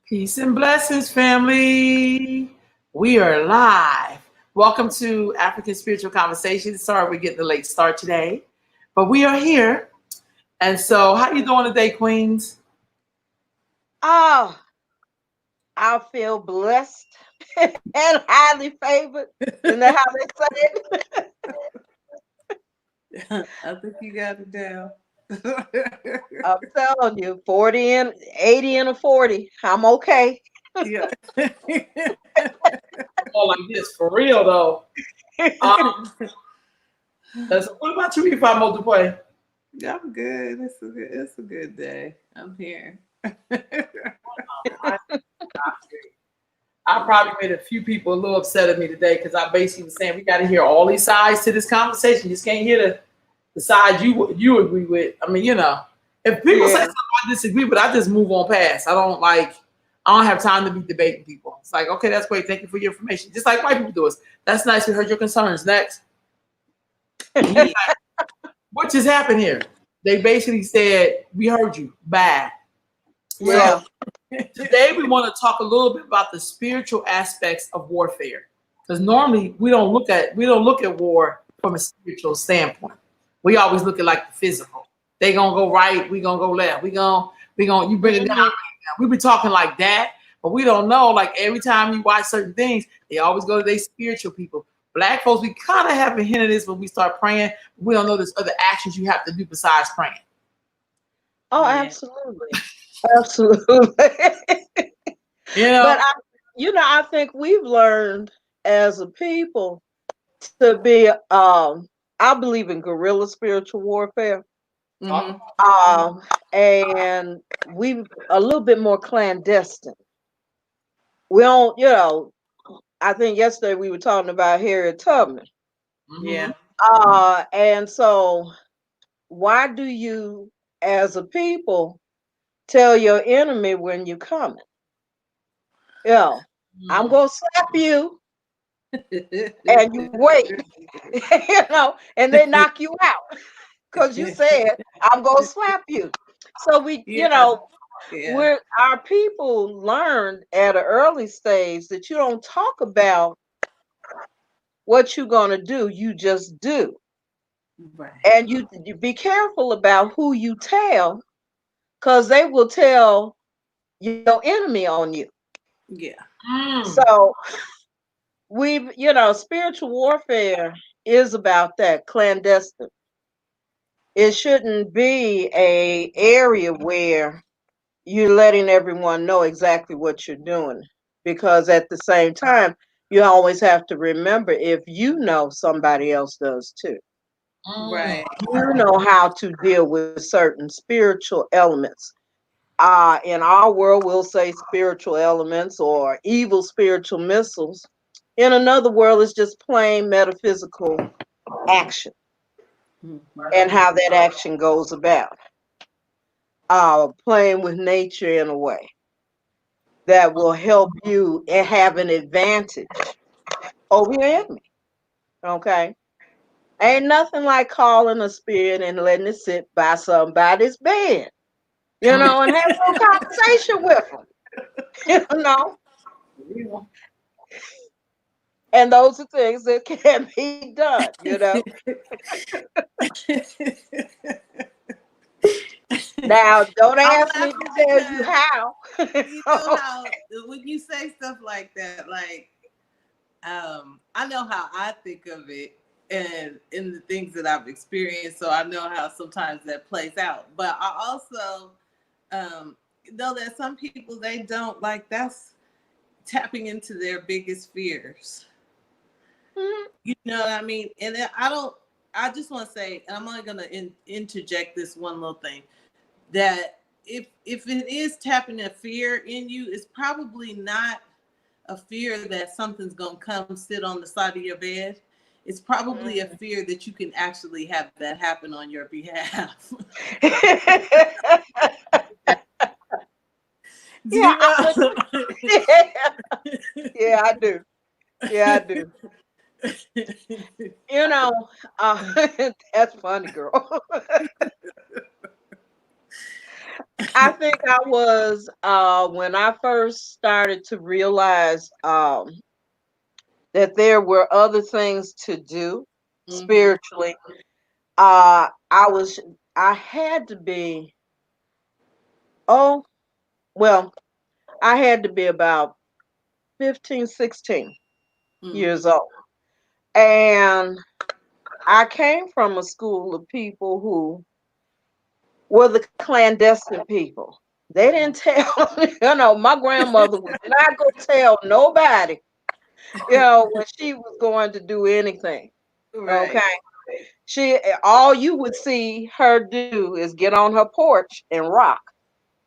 Peace and blessings, family. We are live. Welcome to African Spiritual Conversations. Sorry we're getting a late start today, but we are here. And so, how you doing today, Queens? Oh, I feel blessed and highly favored. Isn't that how they say it? I think you got it down. I'm telling you, 40 and 80 and a 40. I'm okay. Yeah. Oh, like this for real though. Um, so what about you, if I multiply? I'm good. It's a good day. I'm here. I, I probably made a few people a little upset at me today because I basically was saying we got to hear all these sides to this conversation. You just can't hear the side you agree with. I mean, if people say Yeah. something I disagree with, I just move on past. I don't have time to be debating people. It's like, okay, that's great. Thank you for your information. Just like white people do us. That's nice. We heard your concerns. Next. What just happened here? They basically said, we heard you. Bad. So Yeah. today we want to talk a little bit about the spiritual aspects of warfare. Because normally we don't look at war from a spiritual standpoint. We always look at like the physical. They gonna go right, we gonna go left. We gonna you bring it down, Mhm. we be talking like that, but we don't know. Like every time you watch certain things, they always go to their spiritual people. Black folks, we kind of have a hint of this when we start praying. We don't know there's other actions you have to do besides praying. Oh, Yeah. absolutely. Absolutely. You know? But I think we've learned as a people to be I believe in guerrilla spiritual warfare. Mm-hmm. Um and we a little bit more clandestine. We don't, I think yesterday we were talking about Harriet Tubman. Hmm. Yeah. And so why do you as a people tell your enemy when you're coming? You know, I'm gonna slap you and you wait, and they knock you out because you said I'm gonna slap you. So Yeah. Yeah. our people learned at an early stage that you don't talk about what you're gonna do, you just do. Right. And you be careful about who you tell, because they will tell your enemy on you. Yeah. Mm. So spiritual warfare is about that clandestine. It shouldn't be a area where you're letting everyone know exactly what you're doing, because at the same time you always have to remember, if you know, somebody else does too. Mm. Right. You know how to deal with certain spiritual elements. In our world, we'll say spiritual elements or evil spiritual missiles. In another world, it's just plain metaphysical action Mm-hmm. and how that action goes about. Playing with nature in a way that will help you and have an advantage over your enemy. Okay. Ain't nothing like calling a spirit and letting it sit by somebody's bed, and have a little conversation with them, you know. And those are things that can be done. Now, don't I'm ask me laughing to tell you because how. you know how when you say stuff like that, like I know how I think of it and in the things that I've experienced, so I know how sometimes that plays out. But I also know that some people, they don't like, that's tapping into their biggest fears. Mhm. You know what I mean? And then I don't. I just want to say, and I'm only going to interject this one little thing, that if it is tapping a fear in you, it's probably not a fear that something's gonna come sit on the side of your bed. It's probably a fear that you can actually have that happen on your behalf. Do Yeah, you know? yeah, yeah, I do. Yeah, I do. You know, uh, that's funny, girl. I think I was when I first started to realize that there were other things to do Mm-hmm. spiritually. I was I had to be oh well, I had to be about 15, 16 Mm-hmm. years old. And I came from a school of people who were the clandestine people. They didn't tell, my grandmother would not go tell nobody, when she was going to do anything. Okay. Right. All you would see her do is get on her porch and rock,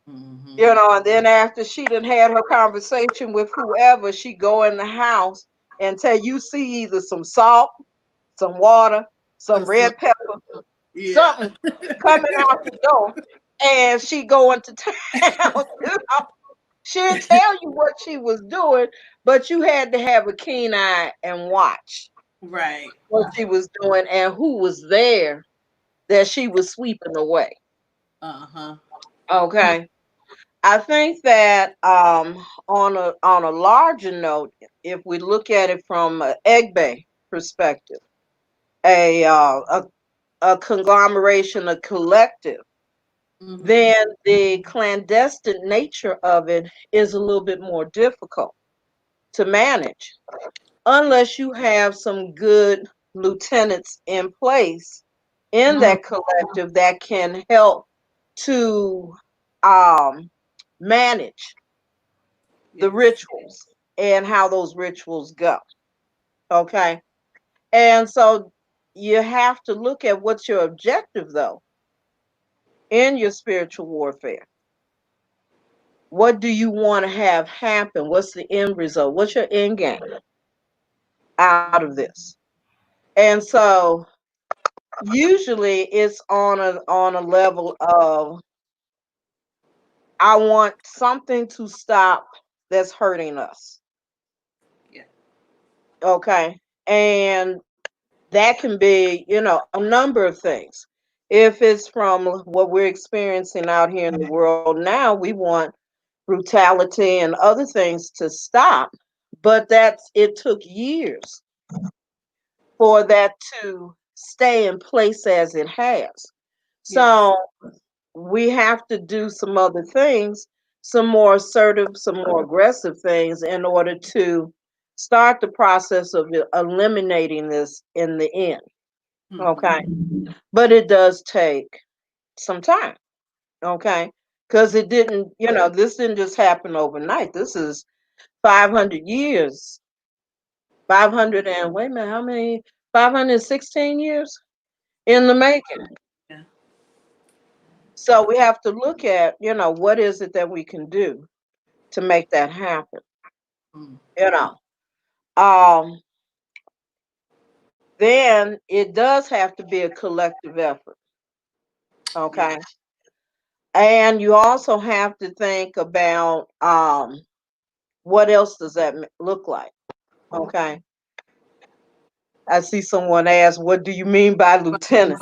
Mm-hmm. and then after she done had her conversation with whoever, she go in the house and tell you see either some salt, some water, some So, red pepper, yeah. something coming out the door, and she going to town. She'll tell you what she was doing, but you had to have a keen eye and watch Right. what she was doing and who was there that she was sweeping away. Uh-huh. Okay. I think that on a larger note, if we look at it from an Egbe perspective, a, uh, a a conglomeration, a collective, Mm-hmm. then the clandestine nature of it is a little bit more difficult to manage unless you have some good lieutenants in place in Mm-hmm. that collective that can help to um, manage the Yes. rituals and how those rituals go. Okay. And so you have to look at what's your objective, though, in your spiritual warfare. What do you want to have happen? What's the end result? What's your end game out of this? And so usually it's on a level of I want something to stop that's hurting us. Yeah. Okay. And that can be, a number of things. If it's from what we're experiencing out here in the world now, we want brutality and other things to stop. But it took years for that to stay in place as it has. Yes. So we have to do some other things, some more assertive, some more aggressive things in order to start the process of eliminating this in the end. Mm-hmm. Okay. But it does take some time. Okay. Because this didn't just happen overnight. This is 500 years, 500 and wait a minute, how many? 516 years in the making. Yeah. So we have to look at, what is it that we can do to make that happen, Mm. you know. Um, then it does have to be a collective effort, Yeah. okay? And you also have to think about what else does that look like, okay? I see someone ask, what do you mean by lieutenants?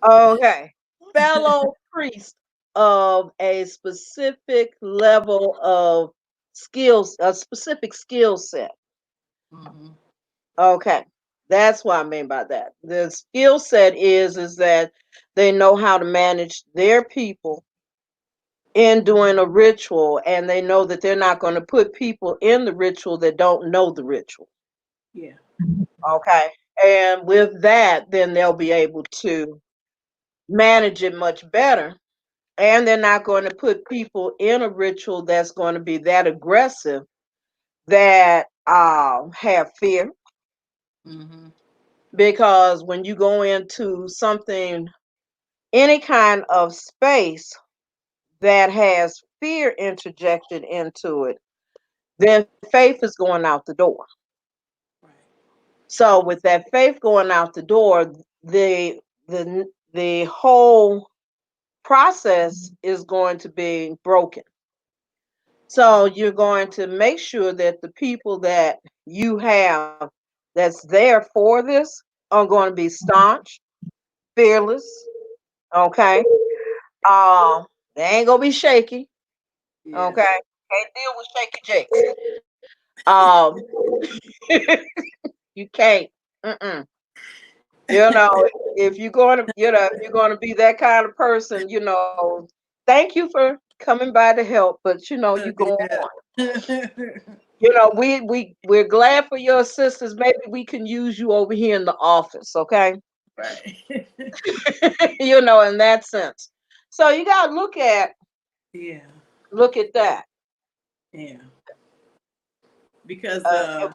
Okay. Fellow priest of a specific level of skills, a specific skill set. Mm-hmm. Okay. That's what I mean by that. The skill set is that they know how to manage their people in doing a ritual, and they know that they're not going to put people in the ritual that don't know the ritual. Yeah. Okay. And with that, then they'll be able to manage it much better. And they're not going to put people in a ritual that's going to be that aggressive that have fear. Mm-hmm. Because when you go into something, any kind of space that has fear interjected into it, then faith is going out the door. Right. So with that faith going out the door, the whole process is going to be broken. So you're going to make sure that the people that you have that's there for this are going to be staunch, fearless, Okay. They ain't gonna be shaky. Yeah. Okay. Can't deal with shaky jakes. Um, you can't. Mm-mm. You know, if you're gonna, if you're gonna be that kind of person, thank you for coming by to help, but you go Yeah. on. We're glad for your assistance. Maybe we can use you over here in the office, okay? Right. In that sense. So you gotta Yeah. look at that. Yeah. Because Uh,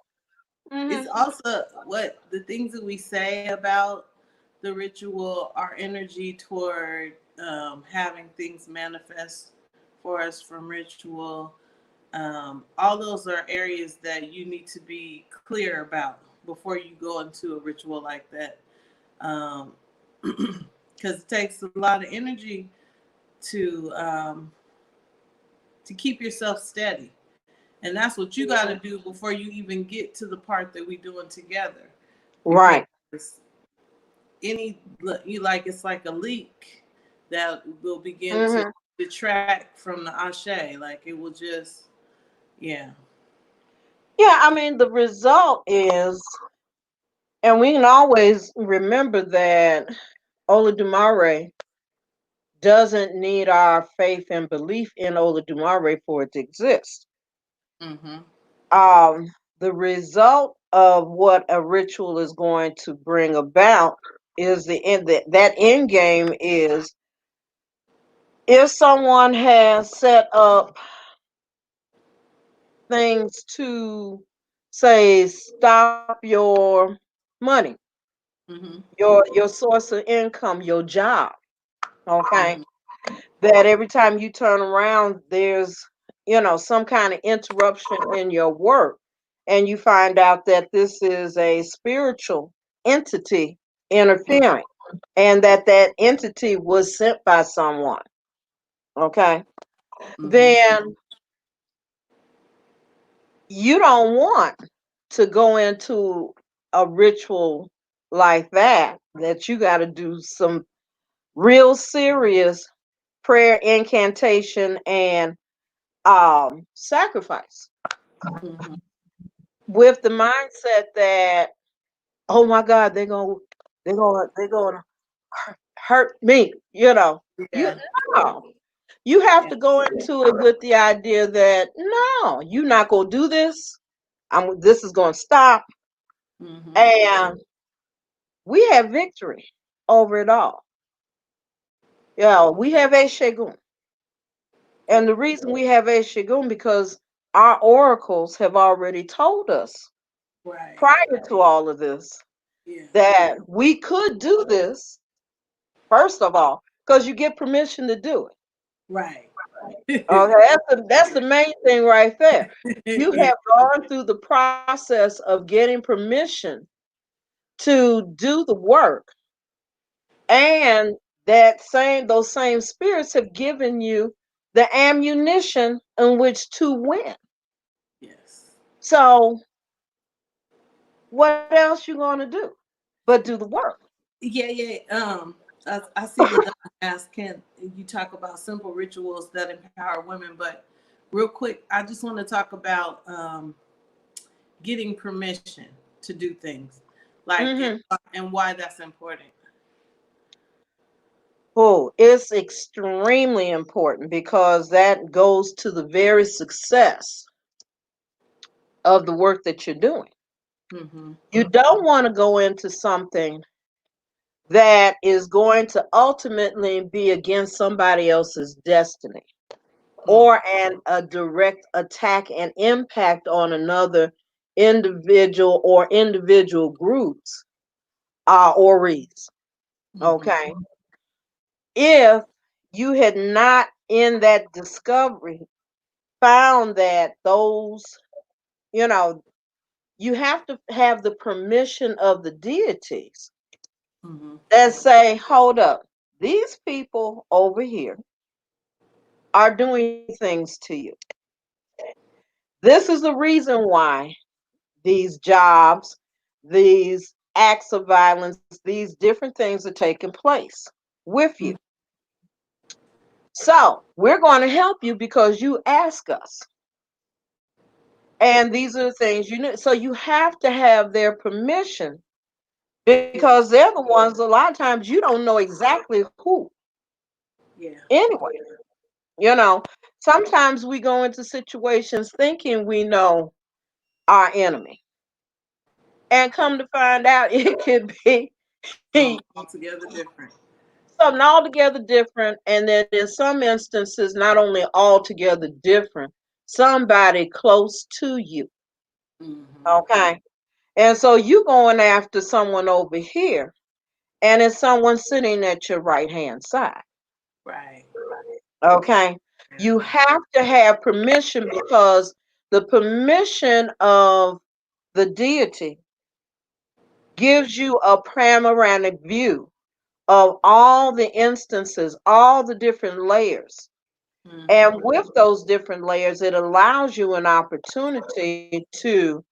it's mhm. also what the things that we say about the ritual, our energy toward having things manifest for us from ritual. All those are areas that you need to be clear about before you go into a ritual like that. Because it takes a lot of energy to keep yourself steady. And that's what you got to do before you even get to the part that we're doing together. Because Right. you like it's like a leak that will begin to Hmm. detract from the ashe. Like it will just, yeah. Yeah, I mean, the result is, and we can always remember that Olodumare doesn't need our faith and belief in Olodumare for it to exist. Mm-hmm. The result of what a ritual is going to bring about is that end game is if someone has set up things to say stop your money, Mm-hmm. your source of income, your job, okay, Mm-hmm. that every time you turn around there's some kind of interruption in your work, and you find out that this is a spiritual entity interfering, and that entity was sent by someone, okay, Mm-hmm. then you don't want to go into a ritual like that you got to do some real serious prayer, incantation, and sacrifice, Mm-hmm. with the mindset that, oh my God, they're gonna hurt me. You Yeah. know, you have Yeah. to go into it with the idea that no, you're not gonna do this. This is gonna stop, Mm-hmm. and we have victory over it all. Yeah, we have a Shagun. And the reason we have a Shagun because our oracles have already told us Right. prior to all of this Yeah. that we could do this, first of all, because you get permission to do it. Right. Okay, that's the main thing right there. You Yeah. have gone through the process of getting permission to do the work, and those same spirits have given you the ammunition in which to win. Yes. So what else you gonna do but do the work? Yeah, yeah. I see what Don asked. Can you talk about simple rituals that empower women? But real quick, I just want to talk about getting permission to do things, like Hmm. and why that's important. Oh, it's extremely important because that goes to the very success of the work that you're doing. Mm-hmm. You don't want to go into something that is going to ultimately be against somebody else's destiny, or a direct attack and impact on another individual or individual groups or reads. Mm-hmm. Okay. If you had not in that discovery found that those, you know, you have to have the permission of the deities Mm-hmm. that say, hold up, these people over here are doing things to you. This is the reason why these jobs, these acts of violence, these different things are taking place with you. So we're going to help you because you ask us. And these are the things you know. So you have to have their permission because they're the ones, a lot of times you don't know exactly who. Yeah. Anyway, you know, sometimes we go into situations thinking we know our enemy. And come to find out it could be Altogether different. something altogether different. And then in some instances, not only altogether different, somebody close to you. Mm-hmm. Okay. And so you going after someone over here, and it's someone sitting at your right hand side. Right. Okay. Yeah. You have to have permission because the permission of the deity gives you a panoramic view of all the instances, all the different layers. And Mm-hmm. with those different layers, it allows you an opportunity to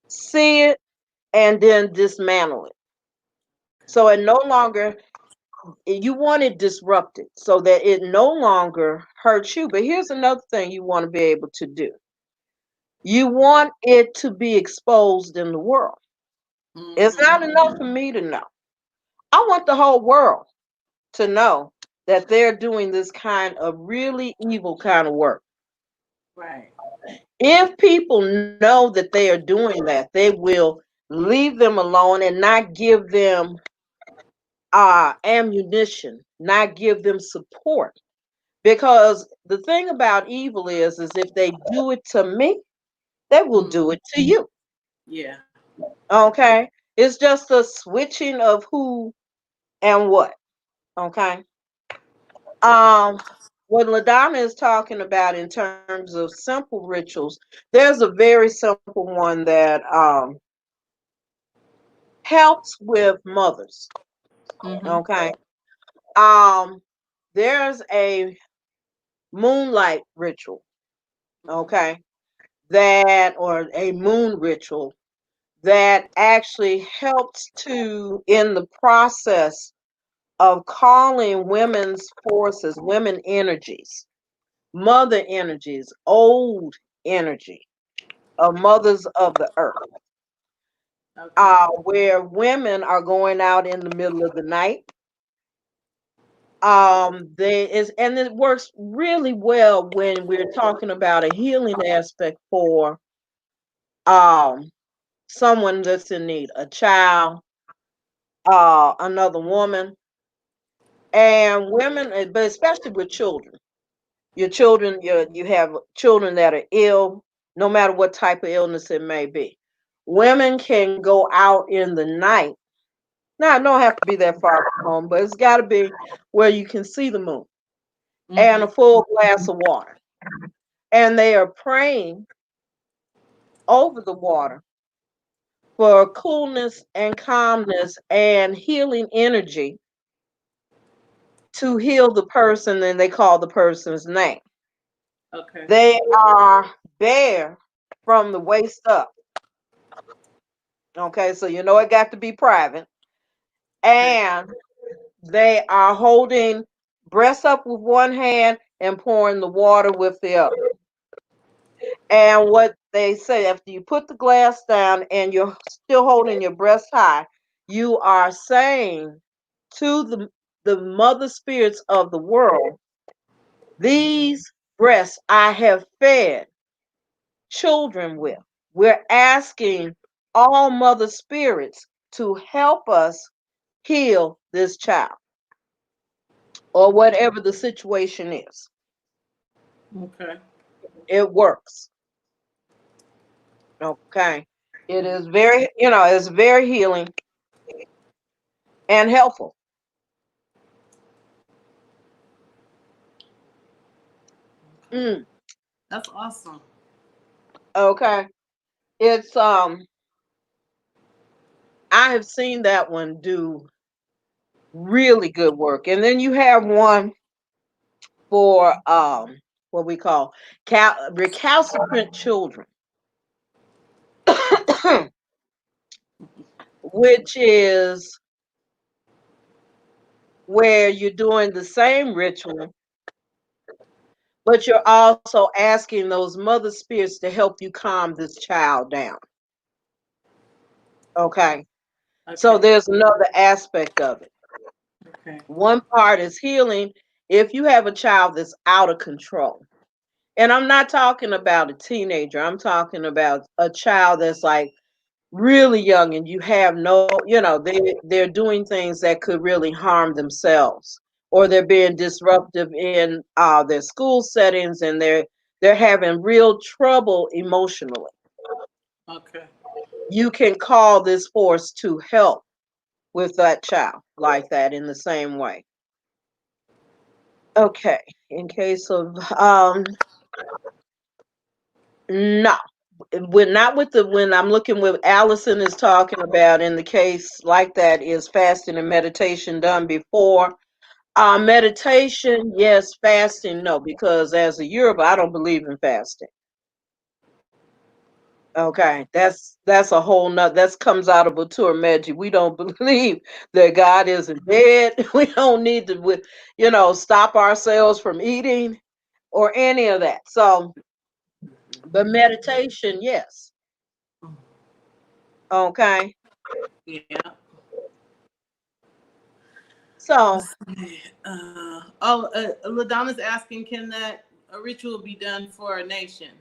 see it and then dismantle it. So it no longer, you want it disrupted so that it no longer hurts you. But here's another thing you want to be able to do, you want it to be exposed in the world. It's Mm-hmm. not enough for me to know. I want the whole world to know that they're doing this kind of really evil kind of work. Right. If people know that they are doing that, they will leave them alone and not give them ammunition, not give them support. Because the thing about evil is if they do it to me, they will Mm-hmm. do it to you. Yeah. Okay, it's just a switching of who and what. Okay. Um, what LaDonna is talking about in terms of simple rituals, there's a very simple one that helps with mothers. Mm-hmm. Okay. Um, there's a moonlight ritual, okay, that or a moon ritual that actually helps to in the process of calling women's forces, women energies, mother energies, old energy of mothers of the earth, Okay. where women are going out in the middle of the night. They is and it works really well when we're talking about a healing aspect for um someone that's in need, a child, another woman, and women, but especially with children. Your children, you have children that are ill, no matter what type of illness it may be. Women can go out in the night. Now, it don't have to be that far from home, but it's got to be where you can see the moon and Mm-hmm. a full glass of water. And they are praying over the water for coolness and calmness and healing energy to heal the person, and they call the person's name. Okay. They are bare from the waist up. Okay, so you know it got to be private. Okay. And they are holding breasts up with one hand and pouring the water with the other. And what they say, after you put the glass down and you're still holding your breast high, you are saying to the mother spirits of the world, these breasts I have fed children with. We're asking all mother spirits to help us heal this child or whatever the situation is. Okay. It works. Okay. It is very, it's very healing and helpful. Mm, That's awesome. okay. It's I have seen that one do really good work. And then you have one for what we call recalcitrant children, which is where you're doing the same ritual but you're also asking those mother spirits to help you calm this child down. Okay. So Okay. there's another aspect of it. Okay. One part is healing if you have a child that's out of control. And I'm not talking about a teenager. I'm talking about a child that's like really young and you have no, they're doing things that could really harm themselves, or they're being disruptive in their school settings, and they're having real trouble emotionally. Okay. You can call this force to help with that child like that in the same way. Okay. In case of no, we're not with the when I'm looking with Allison is talking about in the case like that is fasting and meditation done before. Meditation, yes, fasting, no, because as a Yoruba, I don't believe in fasting. Okay, that's a whole nother that's comes out of Batur Meji. We don't believe that God isn't dead. We don't need to stop ourselves from eating or any of that. So, but meditation, yes. Okay. Yeah. So, Let's see. LaDonna's asking, can that a ritual be done for a nation?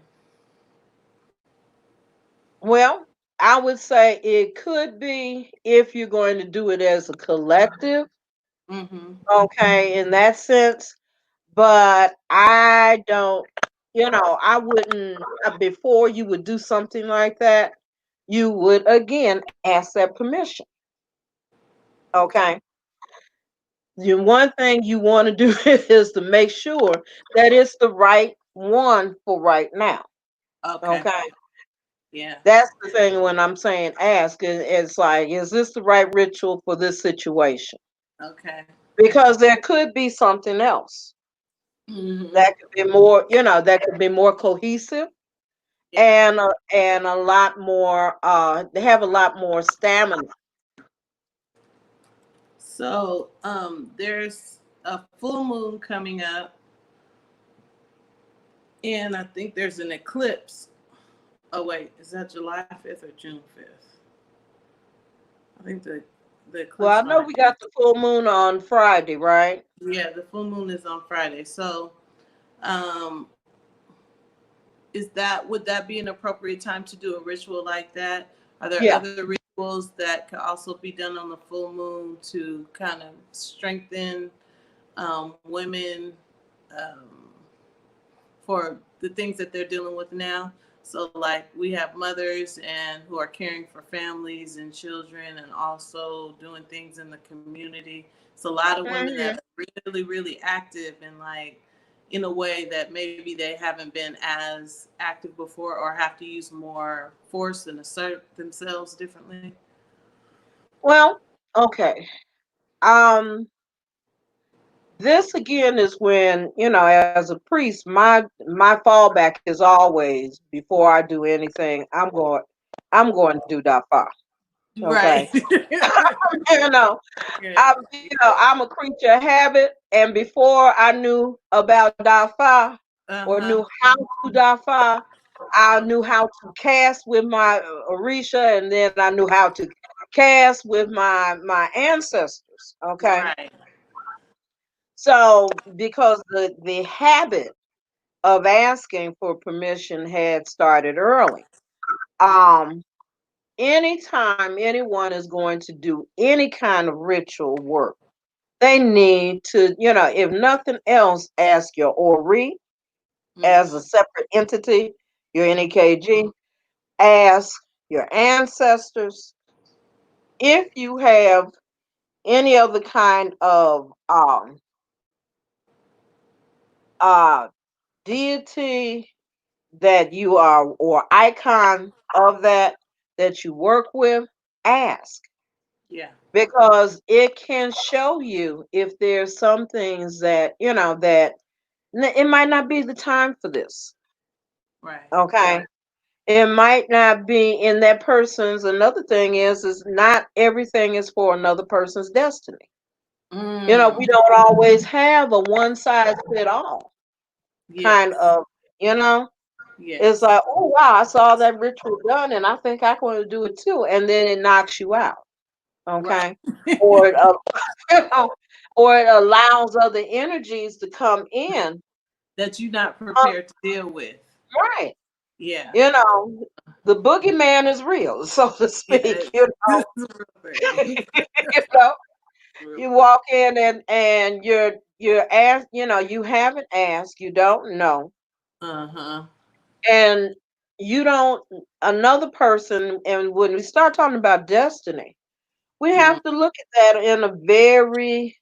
well, I would say it could be if you're going to do it as a collective, Mm-hmm. okay, in that sense. But I don't, I wouldn't, before you would do something like that, you would again ask that permission, okay? The one thing you want to do is to make sure that it's the right one for right now, Okay. okay? Yeah. That's the thing when I'm saying ask, it's like, is this the right ritual for this situation? Okay. Because there could be something else Mm-hmm. that could be more, that could be more cohesive Yeah. and a lot more. They have a lot more stamina. So there's a full moon coming up, and I think there's an eclipse. Oh wait, is that July 5th or June 5th? I think the Well, eclipse I know might we be. got the full moon on Friday, right? Yeah, the full moon is on Friday. So um is that would that be an appropriate time to do a ritual like that? Are there Yeah. other rituals that could also be done on the full moon to kind of strengthen women um, for the things that they're dealing with now? So, like, we have mothers and who are caring for families and children, and also doing things in the community. So, a lot of women Hmm. that are really, really active and like in a way that maybe they haven't been as active before, or have to use more force and assert themselves differently. Well, okay. Um, this again is when, as a priest, my fallback is always before I do anything, I'm going to do dafa. Right. Okay. you know, Right. I'm a creature of habit, and before I knew about dafa or Uh-huh. knew how to dafa, I knew how to cast with my orisha, and then I knew how to cast with my ancestors. Okay. Right. So because the habit of asking for permission had started early. Um, Anytime anyone is going to do any kind of ritual work, they need to, if nothing else, ask your Ori as a Mm-hmm. separate entity, your NEKG, ask your ancestors. If you have any other kind of uh deity that you are or icon of that you work with, ask, Yeah. because it can show you if there's some things that that it might not be the time for this. Right. Okay. It might not be in that person's. Another thing is not everything is for another person's destiny. We Mm. don't always have a one size fit all. kind Yes. of, you know, it's Yes. like, oh wow, I saw that ritual done and I think I want to do it too. And then it knocks you out. Right. Okay. Or it, you know, or it allows other energies to come in. That you're not Uh, prepared to deal with. right. Yeah. You know, the boogeyman is real, so to Yeah. speak, you This know. is a real thing. You know, Real you thing. walk in and you're asked, you know, you haven't asked, you don't know, Uh-huh. and you don't another person. And when we start talking about destiny, we Mm, have to look at that in a very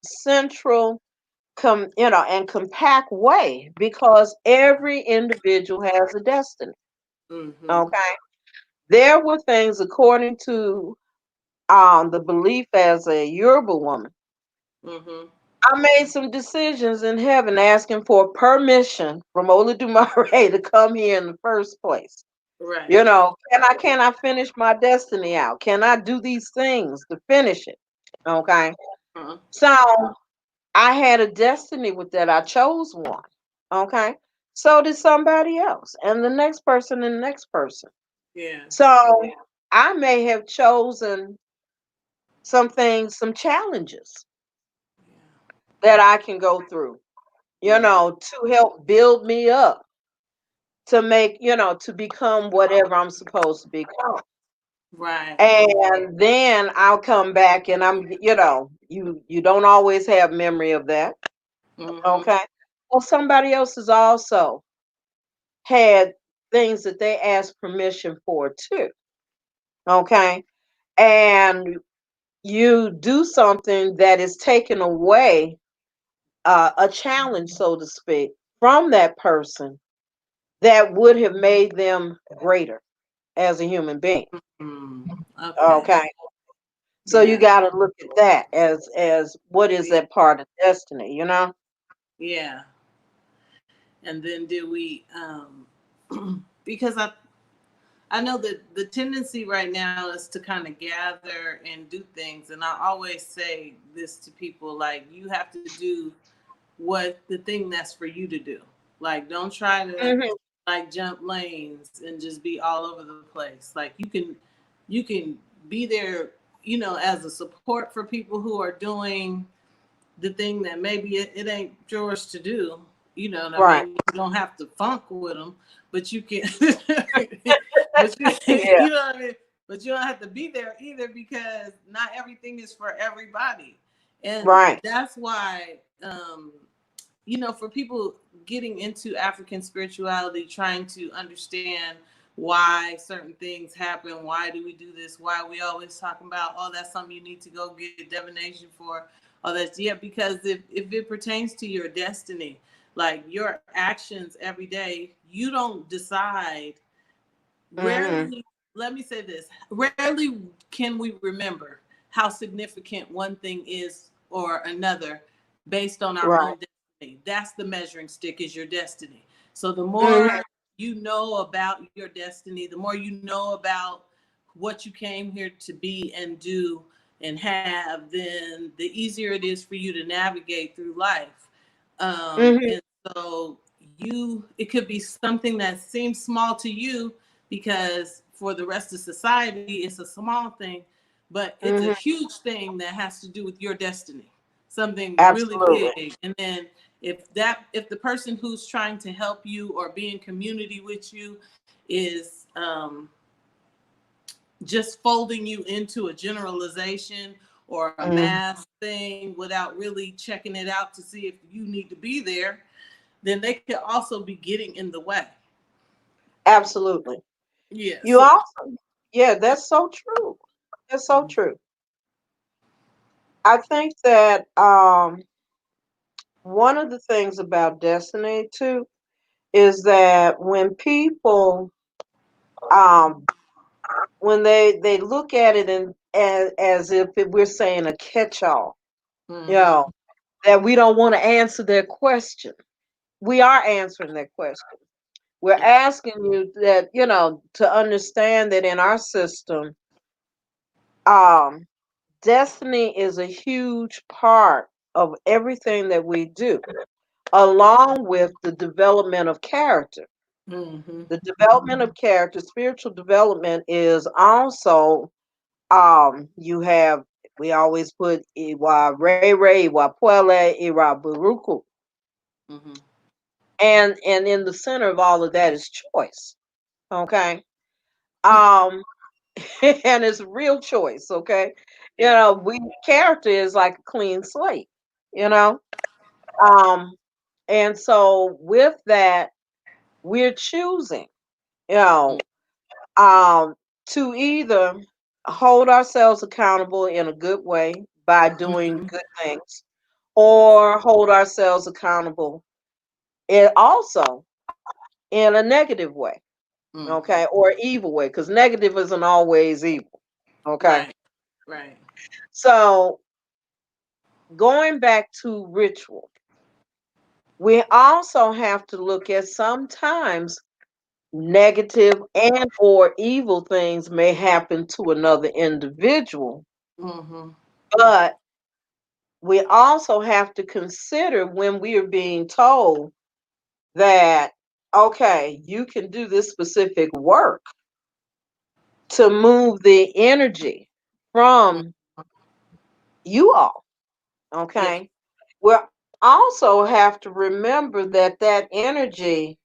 central you know, and compact way, because every individual has a destiny. mm-hmm. Okay. There were things according to the belief as a Yoruba woman. Mm-hmm. I made some decisions in heaven asking for permission from Olodumare to come here in the first place. Right. You know, can I finish my destiny out? Can I do these things to finish it? Okay. Uh-huh. So I had a destiny with that. I chose one. Okay. So did somebody else, and the next person, and the next person. Yes. So I may have chosen some things, some challenges that I can go through, you Yeah. know, to help build me up to make, you know, to become whatever I'm supposed to become. Right. And then I'll come back and I'm, you know, you don't always have memory of that. Mm-hmm. Okay. Well, somebody else has also had things that they asked permission for too. Okay. And you do something that is taken away, a challenge, so to speak, from that person that would have made them greater as a human being. Mm. Okay. Okay. So you Yeah. got to look at that as what is that part of destiny, you know? Yeah. And then do we because I know that the tendency right now is to kind of gather and do things, and I always say this to people, like, you have to do what the thing that's for you to do. Like, don't try to Hmm. like jump lanes and just be all over the place. Like, you can be there, as a support for people who are doing the thing that maybe it ain't yours to do. You know what I Right. mean? You don't have to funk with them, but you can. But you, Yeah. you know what I mean. But you don't have to be there either, because not everything is for everybody, and Right. that's why, for people getting into African spirituality, trying to understand why certain things happen, why do we do this, why we always talking about, oh, that's something you need to go get divination for. Oh, that's, yeah, because if it pertains to your destiny, like your actions every day, you don't decide. Hmm. Rarely, let me say this, rarely can we remember how significant one thing is or another based on our Right. own destiny. That's the measuring stick, is your destiny. So the Hmm. more you know about your destiny, the more you know about what you came here to be and do and have, then the easier it is for you to navigate through life. Hmm. And so it could be something that seems small to you, because for the rest of society it's a small thing, but it's a Hmm. huge thing that has to do with your destiny, something really Absolutely. big. And then if the person who's trying to help you or be in community with you is just folding you into a generalization or a Mm. mass thing without really checking it out to see if you need to be there, then they could also be getting in the way. Absolutely. You Yes. also, yeah, that's so true. That's so true. I think that one of the things about destiny too is that when people um when they look at it and as if we're saying a catch-all, you Mm-hmm. know, that we don't want to answer their question. We are answering their question. We're asking you that, you know, to understand that in our system, um, destiny is a huge part of everything that we do. along with the development of character. Mm-hmm. The development of character, spiritual development is also you have, we always put Iwa Rere, Iwa Puele, Iwa Buruku. Mm-hmm. And in the center of all of that is choice. Okay. Um and it's real choice, okay? You Yeah. know, we character is like a clean slate, you know? Um and so with that, we're choosing, you know, um, to either hold ourselves accountable in a good way by doing Mm-hmm. good things, or hold ourselves accountable and also in a negative way, Mm-hmm. okay, or evil way, because negative isn't always evil, okay. Right. Right. So going back to ritual, we also have to look at sometimes negative and or evil things may happen to another individual, Mm-hmm. but we also have to consider when we are being told that, okay, you can do this specific work to move the energy from you all, Yeah. okay? We also have to remember that that energy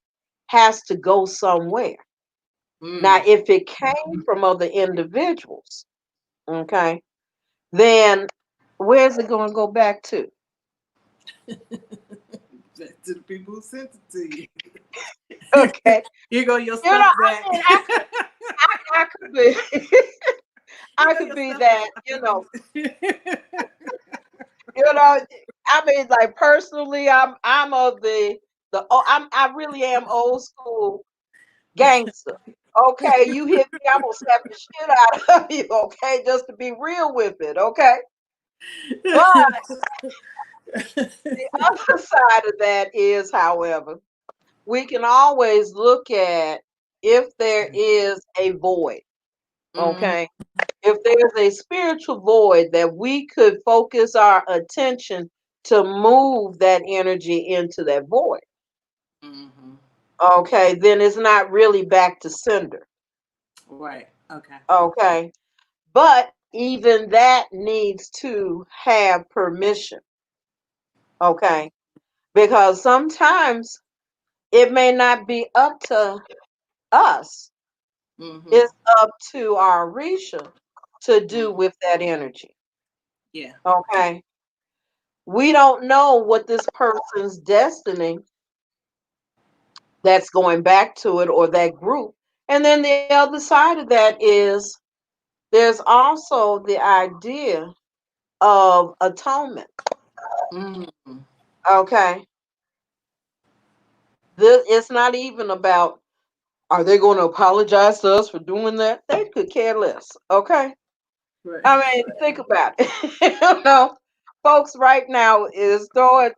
has to go somewhere. Now, Mm. if it came from other individuals, okay, then where's it going to go back to? Back to the people who sent it to you. Okay. Here go your You know, stuff back. I could be, Here I go could your be stuff that, back. I think you know, I mean, like personally, I'm of the oh, I really am old school gangster. Okay, you hit me, I'm gonna slap the shit out of you. Okay, just to be real with it. Okay, but the other side of that is, however, we can always look at if there is a void. Mhm. Okay, if there's a spiritual void that we could focus our attention to move that energy into that void, Mhm. okay, then it's not really back to sender. Right. Okay. Okay, but even that needs to have permission. Okay, because sometimes it may not be up to us, Mhm. it's up to our Risha to do Mhm. with that energy. Yeah. Okay, we don't know what this person's destiny that's going back to it or that group. And then the other side of that is there's also the idea of atonement. Mhm. Okay. This it's not even about are they going to apologize to us for doing that? They could care less. Okay. Right. I mean, think about it. You know, folks right now is throwing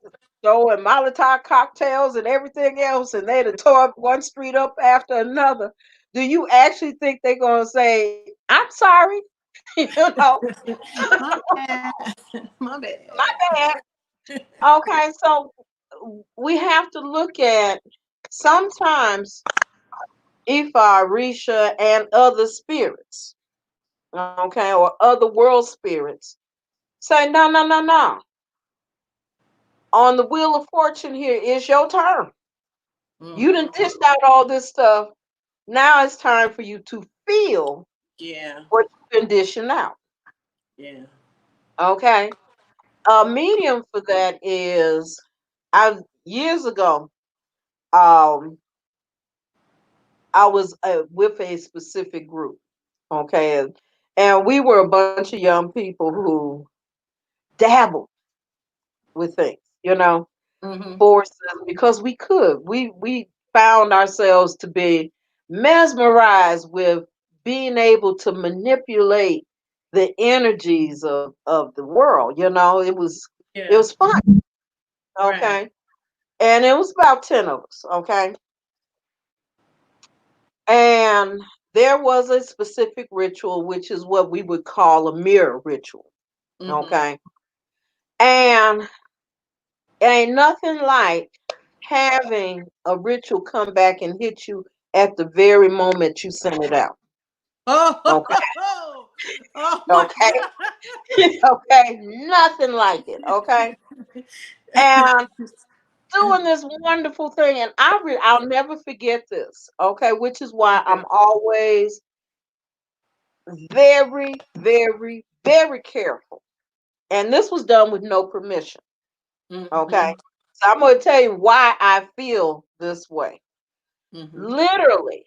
Molotov cocktails and everything else, and they done tore up one street up after another. Do you actually think they're gonna say, "I'm sorry"? You know, My bad. My my bad. bad. Okay, so we have to look at sometimes Ifa, Risha, and other spirits, okay, or other world spirits say, no, no, no, no. On the wheel of fortune here is your turn. You done Mhm. dished out all this stuff. Now it's time for you to feel Yeah. what you've been dishing out. Yeah. Okay. A medium for that is I years ago, um, I was with a specific group. Okay. And we were a bunch of young people who dabbled with things, you know, Mhm. forces because we could. We found ourselves to be mesmerized with being able to manipulate the energies of the world. You know, it Yeah. was fun. Right. Okay. And it was about 10 of us, okay? And there was a specific ritual, which is what we would call a mirror ritual. Mhm. Okay. And ain't nothing like having a ritual come back and hit you at the very moment you send it out. Oh, Okay. oh my Okay. God. Okay. Nothing like it. Okay. And doing this wonderful thing, and I'll never forget this. Okay, which is why Okay. I'm always very, very, very careful. And this was done with no permission. Okay. Mhm, So I'm going to tell you why I feel this way. mhm. Literally,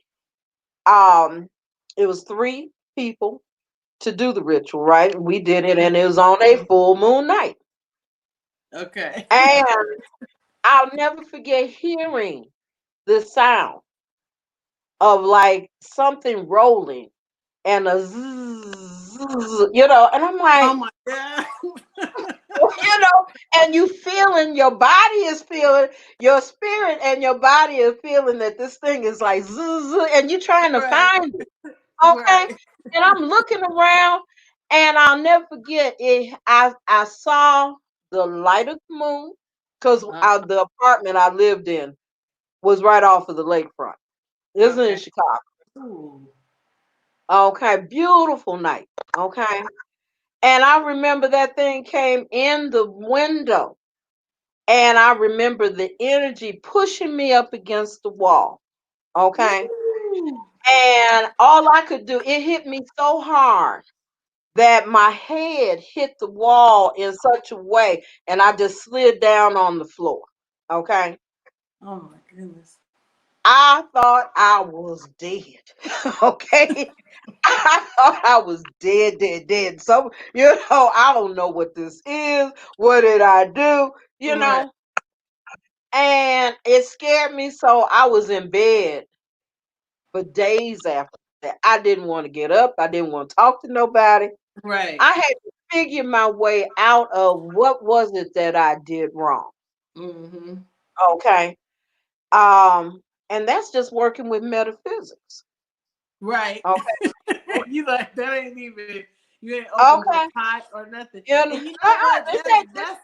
um, it was 3 people to do the ritual, right? We did it, and it was on a full moon night. Okay. And I'll never forget hearing the sound of like something rolling and a zzz, and I'm Oh like, my God. and you feeling, your body is feeling, your spirit and your body is feeling that this thing is like zzz, and you're trying to Right, find it. Okay. right. And I'm looking around, and I'll never forget it. I saw the light of the moon because Uh, the apartment I lived in was right off of the lakefront. This is in okay. Chicago. Ooh. Okay, beautiful night. Okay. And I remember that thing came in the window, and I remember the energy pushing me up against the wall. Okay. Ooh. And all I could do, it hit me so hard that my head hit the wall in such a way, and I just slid down on the floor. Okay. Oh my goodness. I thought I was dead. Okay. I thought I was dead, dead, dead. So, I don't know what this is. What did I do? Right. And it scared me. So I was in bed for days after that. I didn't want to get up. I didn't want to talk to nobody. Right. I had to figure my way out of what was it that I did wrong. Mhm. Okay. Um, and that's just working with metaphysics. Right. Okay. You like that ain't even you ain't opened no Okay. pot or nothing. And you know Uh-uh, what? this ain't this.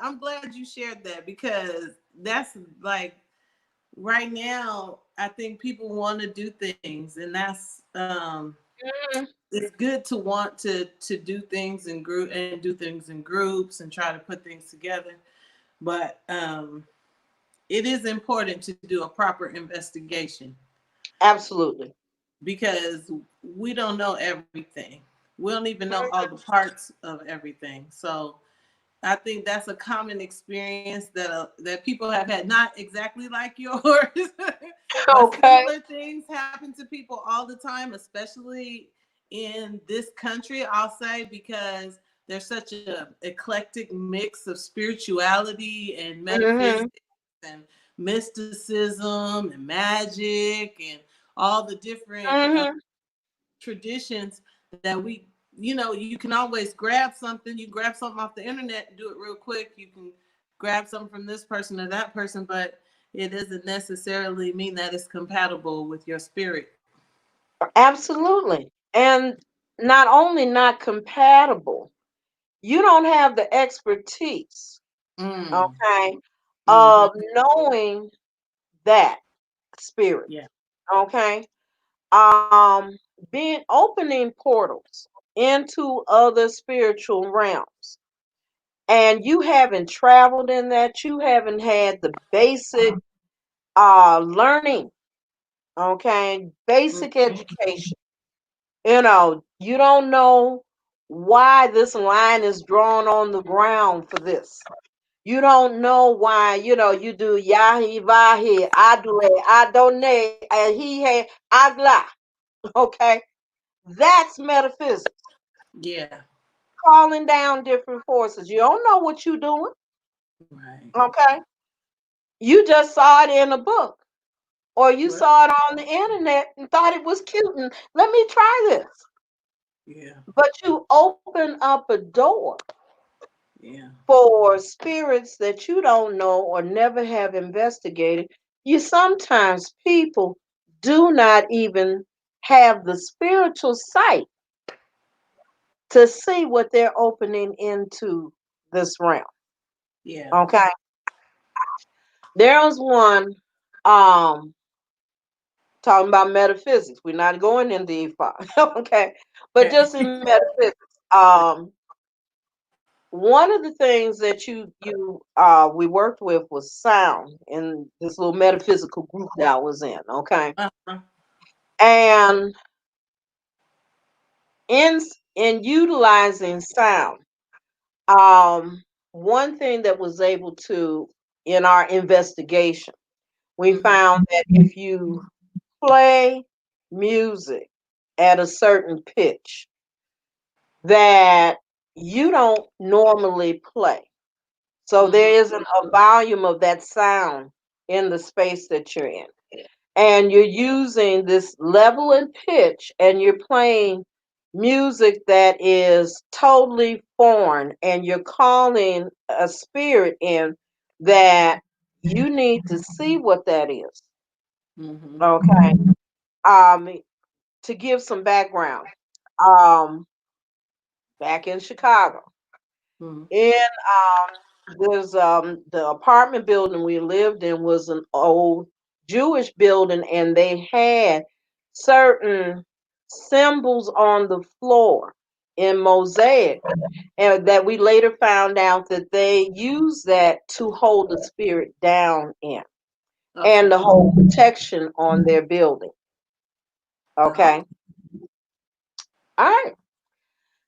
I'm glad you shared that because that's like right now I think people want to do things and that's Mhm. it's good to want to do things in group and do things in groups and try to put things together. But it is important to do a proper investigation Absolutely. because we don't know everything. We don't even know all Mhm. the parts of everything. So I think that's a common experience that people have had, not exactly like yours, but Okay. similar things happen to people all the time, especially in this country. I'll say because there's such a eclectic mix of spirituality and Hmm. metaphysics and mysticism and magic and all the different Hmm. traditions that you can always grab something. You grab something off the internet and do it real quick. You can grab something from this person or that person, but it doesn't necessarily mean that it's compatible with your spirit. Absolutely. And not only not compatible, you don't have the expertise, Mm. okay, Hmm. of knowing that spirit, Yeah. okay? Um, being opening portals into other spiritual realms. And you haven't traveled in that, you haven't had the basic learning, okay? Basic Mhm. education. You don't know why this line is drawn on the ground for this. You don't know why, you do Yahi Vahi, Adule, Adone, and he had Agla. Okay. That's metaphysics. Yeah. Calling down different forces. You don't know what you're doing. Right. Okay. You just saw it in a book, or you Right. saw it on the internet and thought it was cute and let me try this. Yeah. But you open up a door Yeah. for spirits that you don't know or never have investigated. You sometimes people do not even have the spiritual sight to see what they're opening into this realm. Yeah. Okay. There was one talking about metaphysics. We're not going into Ifa, okay? But Okay. just in metaphysics, um, one of the things that you we worked with was sound in this little metaphysical group that I was in, okay? Uh-huh. And in in utilizing sound, one thing that was able to in our investigation, we Mhm. found that if you play music at a certain pitch that you don't normally play. So there Mhm. isn't a volume of that sound in the space that you're in. And you're using this level and pitch and you're playing music that is totally foreign and you're calling a spirit in that you need to see what that is. Mhm. Okay. Um, to give some background, um, back in Chicago, Mhm. in there's the apartment building we lived in was an old Jewish building, and they had certain symbols on the floor in mosaic, and that we later found out that they used that to hold the spirit down in and Okay. to hold protection on their building. Oh. Okay, all right.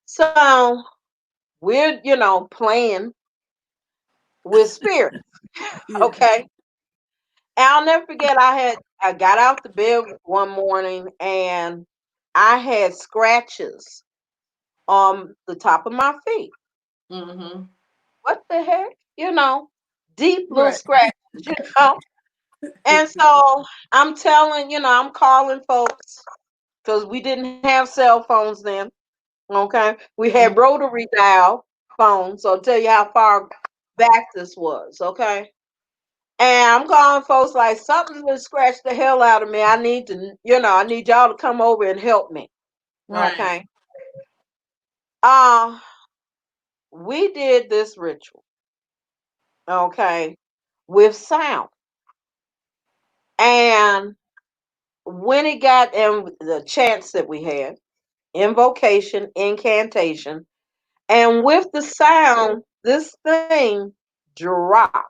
So we're playing with spirit. Yeah. Okay. I'll never forget I got out the bed one morning and I had scratches on the top of my feet. Mhm. What the heck? Deep little Right. scratches, And so I'm I'm calling folks because we didn't have cell phones then. Okay. We Mhm. had rotary dial phones, so I'll tell you how far back this was. Okay. And I'm calling folks like something to scratch the hell out of me. I need to, I need y'all to come over and help me. Right. Okay. Uh, we did this ritual, okay, with sound. And when it got in the chants that we had, invocation, incantation, and with the sound, this thing dropped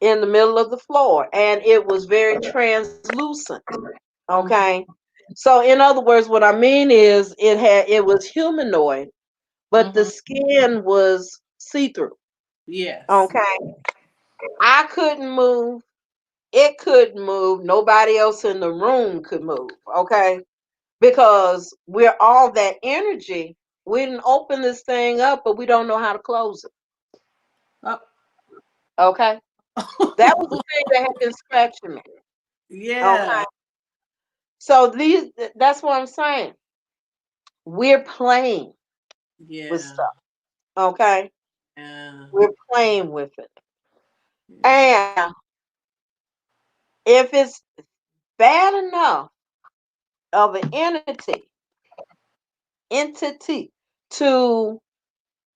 in the middle of the floor and it was very translucent. Mhm. Okay. So in other words, what I mean is it was humanoid, but the Mhm. skin was see-through. Yes. Okay. I couldn't move. It couldn't move. Nobody else in the room could move. Okay. Because we're all that energy. We didn't open this thing up, but we don't know how to close it. Okay. That was the Oh. thing that had been scratching me. Okay. Yeah. So that's what I'm saying. We're playing with Yeah. stuff. Okay. Yeah. We're playing with it. Yeah. And if it's bad enough of an entity to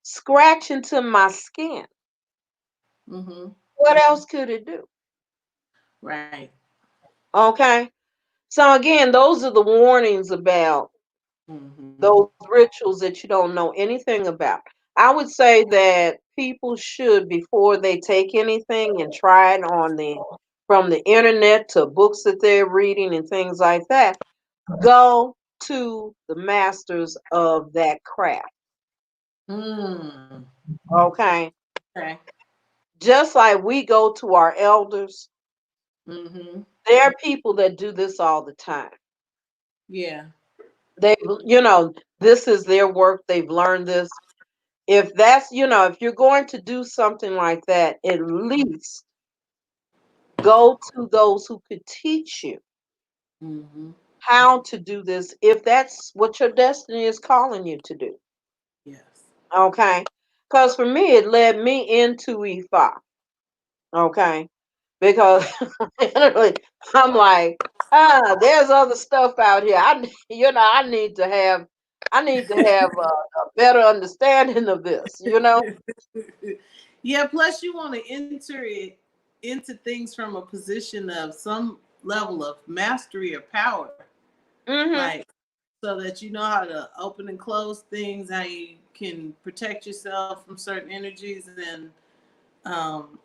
scratch into my skin, Mhm. what else could it do? Right. Okay. So again, those are the warnings about Mhm. those rituals that you don't know anything about. I would say that people should, before they take anything and try it from the internet to books that they're reading and things like that, go to the masters of that craft. Mm. Okay. Okay. Just like we go to our elders, Mhm. there are people that do this all the time. Yeah. They, this is their work. They've learned this. If that's, if you're going to do something like that, at least go to those who could teach you Mhm. how to do this if that's what your destiny is calling you to do. Yes. Okay. Because for me, it led me into Ifa. Okay. Because literally, I'm like, there's other stuff out here. I need to have a better understanding of this. Yeah, plus you want to enter it into things from a position of some level of mastery or power. Mm-hmm. Like, so that you know how to open and close things, how you can protect yourself from certain energies, um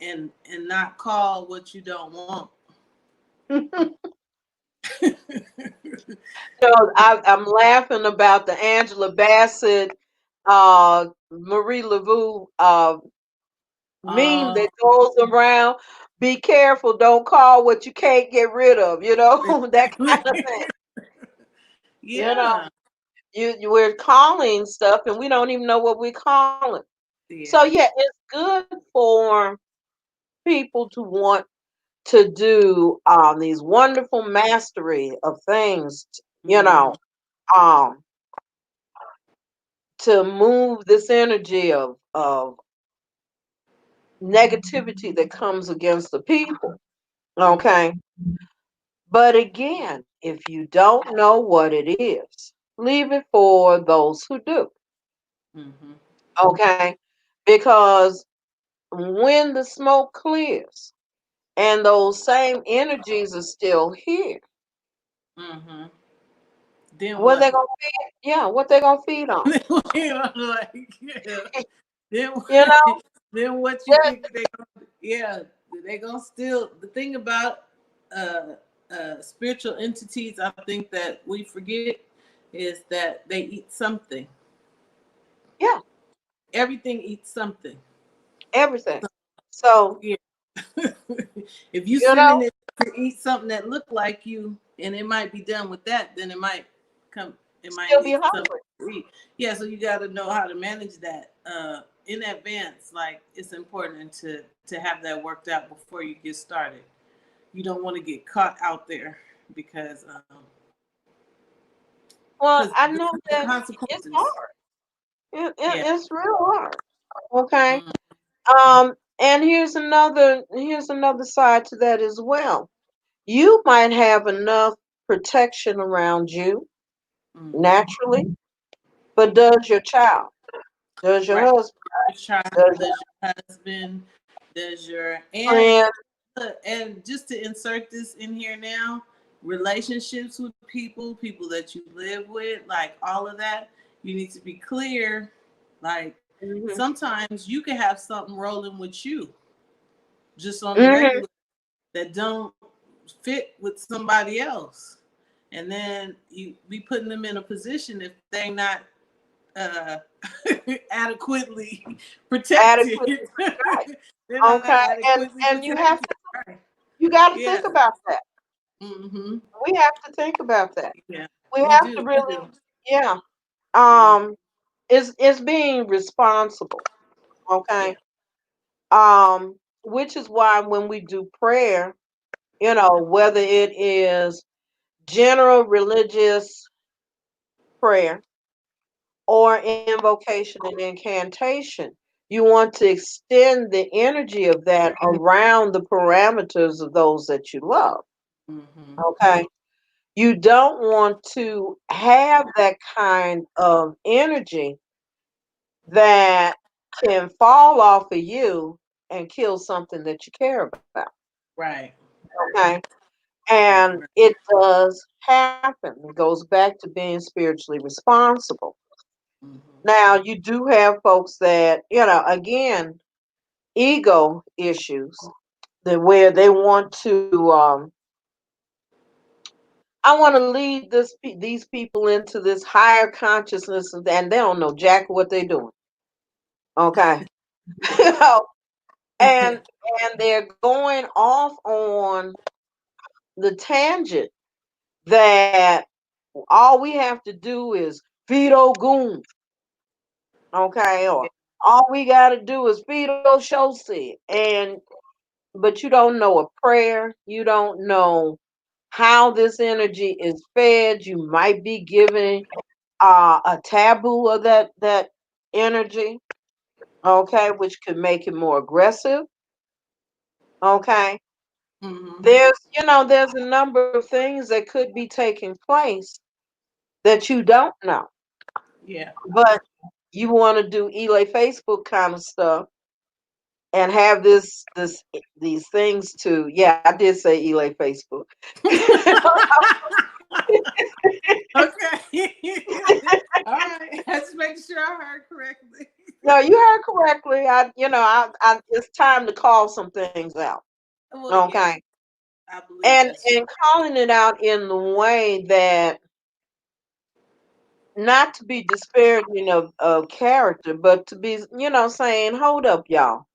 and not call what you don't want. I'm laughing about the Angela Bassett, Marie Laveau meme uh, that goes around. Be careful, don't call what you can't get rid of, that kind of thing. You know, yeah, we're calling stuff and we don't even know what we're calling. So yeah. yeah, it's good for people to want to do these wonderful mastery of things, Mhm. um, to move this energy of negativity that comes against the people. Okay. But again, if you don't know what it is, leave it for those who do. Mhm. Okay. Because when the smoke clears and those same energies are still here, Mhm. Then what they what? gonna feed? Yeah, what they gonna feed on? You know, like, yeah. Then, You know, then what you just, think they gonna? Yeah, they gonna still. The thing about uh, spiritual entities, I think that we forget is that they eat something. yeah, Everything eats something. everything. So, Yeah. If you you know, sending it to eat something that look like you, and it might be done with that, then it might come. It might still be need something hungry. to eat. Yeah, so you got to know how to manage that in advance. Like, it's important to have that worked out before you get started. You don't want to get caught out there because Well, because I know the that it's consequences. hard. Yeah. It's real hard. Okay. Mm, And here's another side to that as well. You might have enough protection around you mhm. naturally, but does your child, does your Right. husband, Your child, does does your your husband, does your friend? and just to insert this in here now, relationships with people, people that you live with, like all of that, you need to be clear. Like, Hmm. sometimes you can have something rolling with you just on the Hmm. regular that don't fit with somebody else. And then you be putting them in a position if they're not uh, adequately protected. Adequately, right. They're not Okay. And adequately and you have protected. to Right. you got to Yeah. think about that. Mm-hmm. We have to think about that. Yeah. We We have to do. We really, do. yeah. Mm, Um, it's being responsible. yeah. Okay. Which is why when we do prayer, whether it is general religious prayer or invocation and incantation, you want to extend the energy of that around the parameters of those that you love. Mm-hmm. Okay. You don't want to have that kind of energy that can fall off of you and kill something that you care about. Right. Okay. Right. And Right. it does happen. It goes back to being spiritually responsible. Mm-hmm. Now, you do have folks that, again, ego issues, that where they want to, I want to lead these people into this higher consciousness, and they don't know jack what they're doing. Okay. You know, and they're going off on the tangent that all we have to do is feed Ogun, okay, or all we got to do is feed Oshosi, but you don't know a prayer, you don't know how this energy is fed. You might be giving a taboo of that energy, okay, which could make it more aggressive, okay. Mm-hmm. There's a number of things that could be taking place that you don't know, Yeah. but you want to do Elay Facebook kind of stuff, and have these things to, yeah, I did say Elay Facebook. Okay. All right. I just making sure I heard correctly. No, you heard correctly. I it's time to call some things out. Well, yeah, Okay. I believe And that's true. calling it out in the way that, not to be disparaging of character, but to be, saying, hold up, y'all.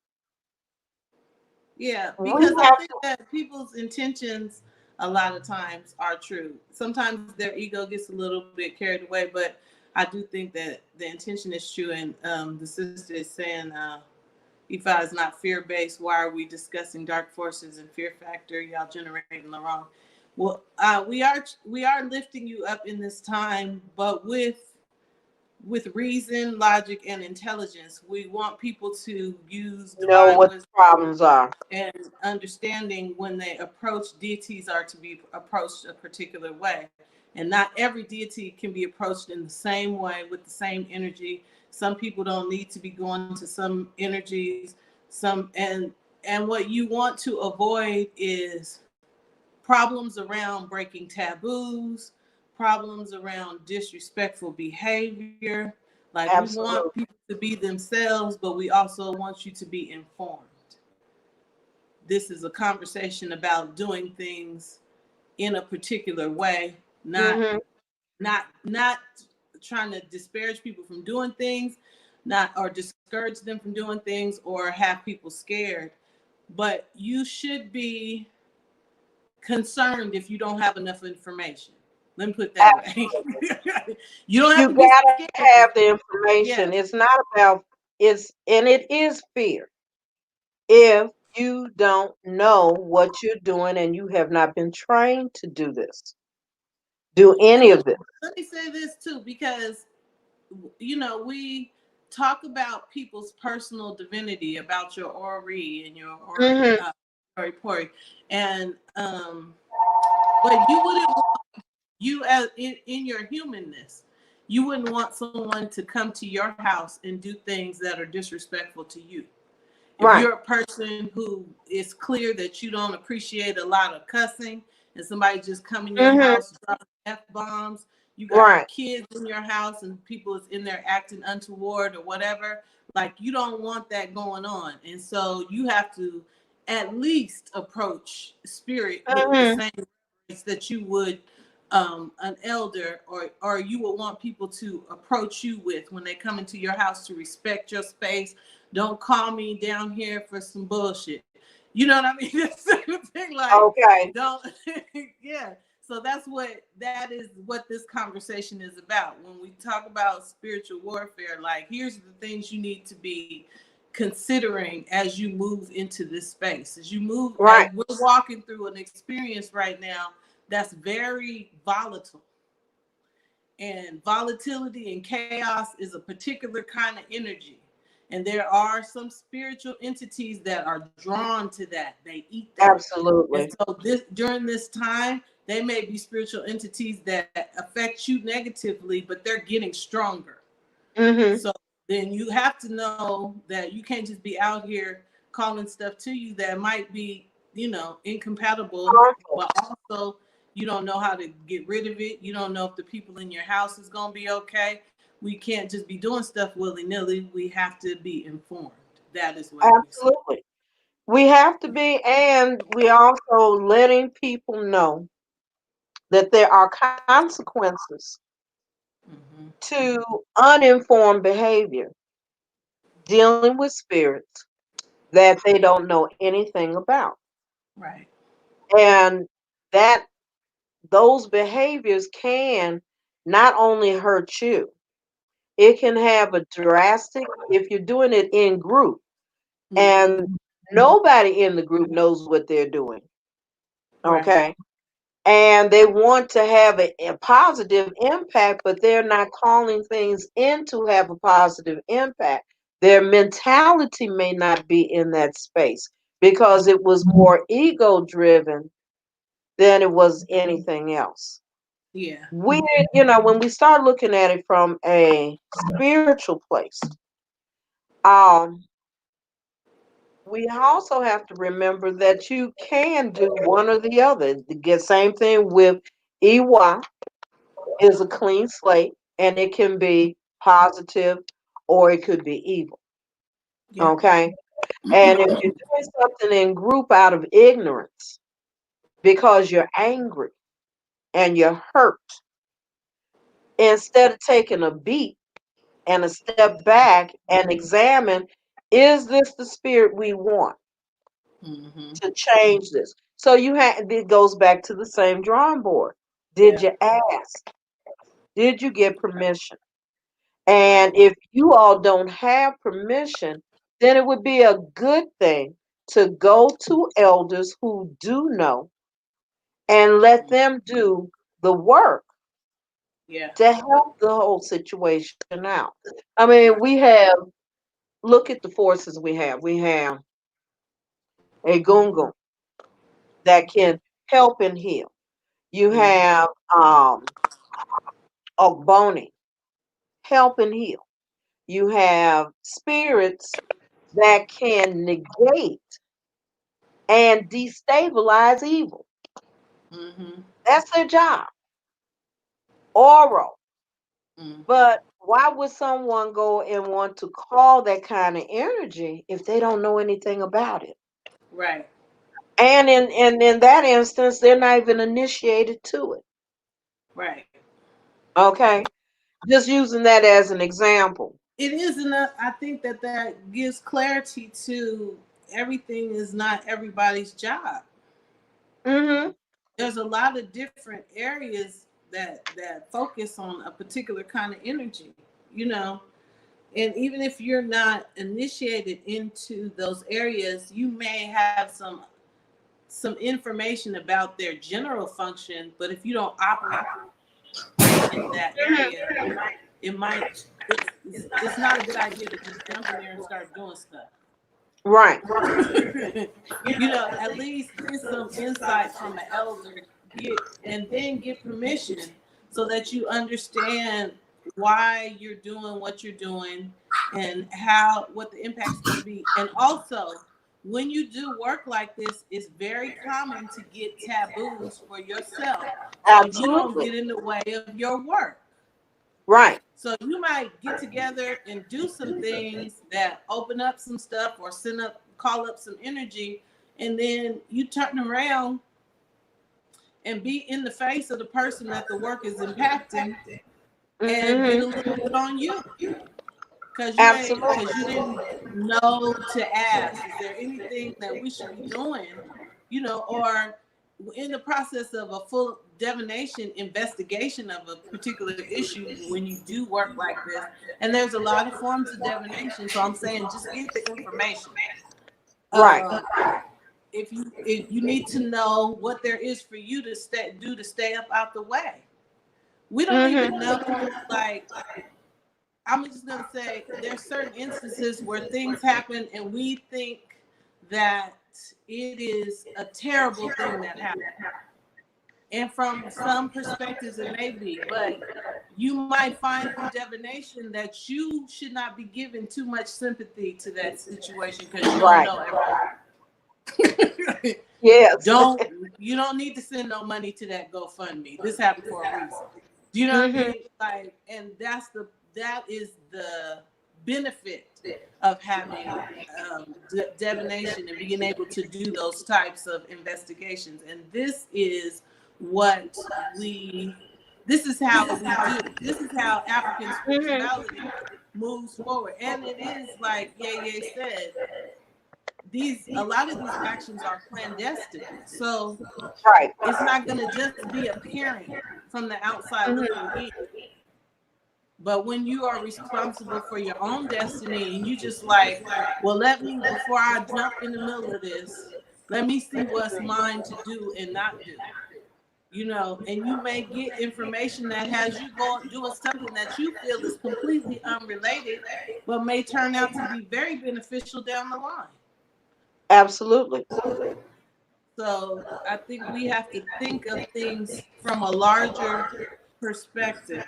Yeah, We because I have think that people's intentions a lot of times are true. Sometimes their ego gets a little bit carried away, but I do think that the intention is true. And the sister is saying, Ifa is not fear based. Why are we discussing dark forces and fear factor? Y'all generating the wrong. Well, we are lifting you up in this time, but with reason, logic, and intelligence. We want people to use to know divine what the wisdom problems are. and understanding when they approach deities are to be approached a particular way. And not every deity can be approached in the same way with the same energy. Some people don't need to be going to some energies. And what you want to avoid is problems around breaking taboos, problems around disrespectful behavior. Like we want Absolutely. people to be themselves, but we also want you to be informed. This is a conversation about doing things in a particular way, not Hmm. not trying to disparage people from doing things, not or discourage them from doing things or have people scared. But you should be concerned if you don't have enough information. Let me put it that way. You don't have You to be gotta scared. have the Yeah, information. It's not about and it is fear. If you don't know what you're doing and you have not been trained to do and any of this. let me say this too, because we talk about people's personal divinity, about your ori and your ori, Hmm. ori pori, and but you wouldn't want you as in your humanness. You wouldn't want someone to come to your house and do things that are disrespectful to you. If Right. you're a person who is clear that you don't appreciate a lot of cussing and somebody just come in your Hmm. house dropping F-bombs, you got Right. kids in your house and people is in there acting untoward or whatever, like you don't want that going on. And so you have to at least approach spirit with the Hmm. same reverence that you would an elder or you would want people to approach you with when they come into your house, to respect your space. Don't call me down here for some bullshit. You know what I mean? That's the thing. Like, Okay. don't. Yeah. So that is what this conversation is about. When we talk about spiritual warfare, like here's the things you need to be considering as you move into this space. As you move, as Right. we're walking through an experience right now that's very volatile. And volatility and chaos is a particular kind of energy. And there are some spiritual entities that are drawn to that. They eat that. And Absolutely. so during this time, they may be spiritual entities that affect you negatively, but they're getting stronger. Hmm. So then you have to know that you can't just be out here calling stuff to you that might be, incompatible, Harmful. but also you don't know how to get rid of it. You don't know if the people in your house is going to be okay. We can't just be doing stuff willy-nilly. We have to be informed. That is what we say. Absolutely. We have to be, and we also letting people know that there are consequences Mm-hmm. to uninformed behavior, dealing with spirits that they don't know anything about. Right. And that those behaviors can not only hurt you, it can have a drastic, if you're doing it in group Mm-hmm. and nobody in the group knows what they're doing. Right. Okay. And they want to have a positive impact, but they're not calling things in to have a positive impact. Their mentality may not be in that space because it was more ego driven than it was anything else. Yeah. We, when we start looking at it from a spiritual place, um, we also have to remember that you can do one or the other. The same thing with EY is a clean slate, and it can be positive or it could be evil. Yeah. Okay. And if you're doing something in group out of ignorance because you're angry and you're hurt, instead of taking a beat and a step back and examine, is this the spirit we want Mm-hmm. to change this? So you have, it goes back to the same drawing board. Did Yeah. you ask? Did you get permission? And if you all don't have permission, then it would be a good thing to go to elders who do know and let them do the work Yeah. to help the whole situation out. I mean, we have, look at the forces we have. We have a gungun that can help and heal. You Mm-hmm. have Ogboni, help and heal. You have spirits that can negate and destabilize evil. Mm-hmm. That's their job. Oral. Mm-hmm. But why would someone go and want to call that kind of energy if they don't know anything about it? Right. And in that instance, they're not even initiated to it. Right. Okay. Just using that as an example. It is enough. I think that that gives clarity to everything is not everybody's job. Mm-hmm. There's a lot of different areas that focus on a particular kind of energy, you know. And even if you're not initiated into those areas, you may have some information about their general function, but if you don't operate in that area, it might it's not a good idea to just jump in there and start doing stuff. Right. You know, at least get some insight from an elder, get and then get permission so that you understand why you're doing what you're doing and how what the impact's going to be. And also, when you do work like this, it's very common to get taboos for yourself so you don't Absolutely. get in the way of your work. Right. So you might get together and do some things that open up some stuff or call up some energy, and then you turn around and be in the face of the person that the work is impacting and get Mm-hmm. a little bit on you because you Absolutely. didn't know to ask, is there anything that we should be doing, you know, or in the process of a full divination investigation of a particular issue when you do work like this. And there's a lot of forms of divination, so I'm saying just get the information. Right. uh, if you need to know what there is for you to stay up out the way. We don't even Mm-hmm. know, like, I'm just gonna say there's certain instances where things happen and we think that it is a terrible thing that happened. And from some perspectives it may be, but you might find through divination that you should not be giving too much sympathy to that situation because you don't Right. know everything. Yes. You don't need to send no money to that GoFundMe. This happened for a reason. Do you know what I Mm-hmm. mean? Like, and that is the benefit of having divination and being able to do those types of investigations. And what we this is how we do. This is how African Mm-hmm. spirituality moves forward. And it is like Ye said, a lot of these actions are clandestine. So Right. it's not going to just be apparent from the outside looking Mm-hmm. in. But when you are responsible for your own destiny and you just like, well, before I jump in the middle of this, let me see what's mine to do and not do. You know, and you may get information that has you going doing something that you feel is completely unrelated, but may turn out to be very beneficial down the line. Absolutely. So I think we have to think of things from a larger perspective.